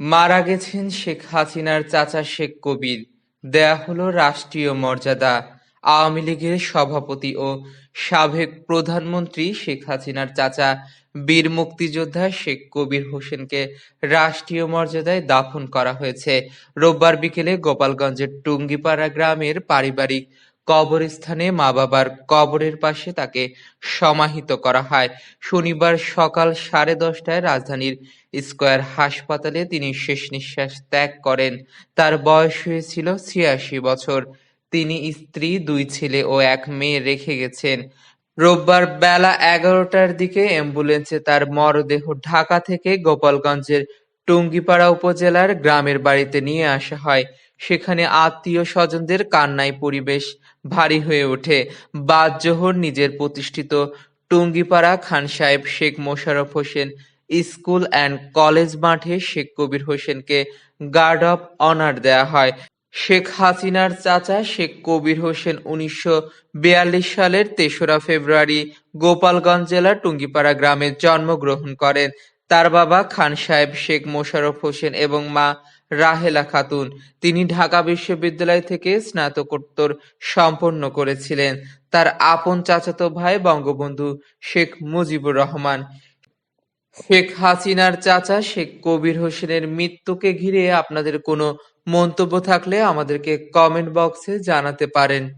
মারা গেছেন শেখ হাসিনার চাচা শেখ কবির, দেয়া হলো রাষ্ট্রীয় মর্যাদা। আওয়ামী লীগের সভাপতি ও সাবেক প্রধানমন্ত্রী শেখ হাসিনার চাচা বীর মুক্তিযোদ্ধা শেখ কবির হোসেনকে রাষ্ট্রীয় মর্যাদায় দাফন করা হয়েছে। রোববার বিকেলে গোপালগঞ্জের টুঙ্গিপাড়া গ্রামের পারিবারিক কবরস্থানে মা-বাবার কবরের পাশে তাকে সমাহিত করা হয়। শনিবার সকাল 10:30টায় রাজধানীর স্কয়ার হাসপাতালে তিনি শেষ নিঃশ্বাস ত্যাগ করেন। তার বয়স হয়েছিল ৮৬ বছর। তিনি স্ত্রী, ২ ছেলে ও ১ মেয়ে রেখে গেছেন। রোববার বেলা ১১টার দিকে অ্যাম্বুলেন্সে তার মরদেহ ঢাকা থেকে গোপালগঞ্জের টুঙ্গিপাড়া উপজেলার গ্রামের বাড়িতে নিয়ে আসা হয়। সেখানে আত্মীয়-স্বজনদের কান্নায় পরিবেশ ভারী হয়ে ওঠে। বাদ জোহর নিজের প্রতিষ্ঠিত টুঙ্গিপাড়া খান সাহেব Sheikh Mosharraf Hossain school and college মাঠে শেখ কবির হোসেনকে গার্ড অব অনার দেয়া হয়। শেখ হাসিনার চাচা শেখ কবির হোসেন ১৯৪২ সালের ৩রা ফেব্রুয়ারি গোপালগঞ্জ জেলার টুঙ্গিপাড়া গ্রামে জন্মগ্রহণ করেন। তার বাবা খান সাহেব শেখ মোশাররফ হোসেন এবং মা রাহেলা খাতুন। তিনি ঢাকা বিশ্ববিদ্যালয় থেকে স্নাতকোত্তর সম্পন্ন করেছিলেন। তার আপন চাচাতো ভাই বঙ্গবন্ধু শেখ মুজিবুর রহমান। শেখ হাসিনার চাচা শেখ কবির হোসেনের মৃত্যুকে ঘিরে আপনাদের কোনো মন্তব্য থাকলে আমাদেরকে কমেন্ট বক্সে জানাতে পারেন।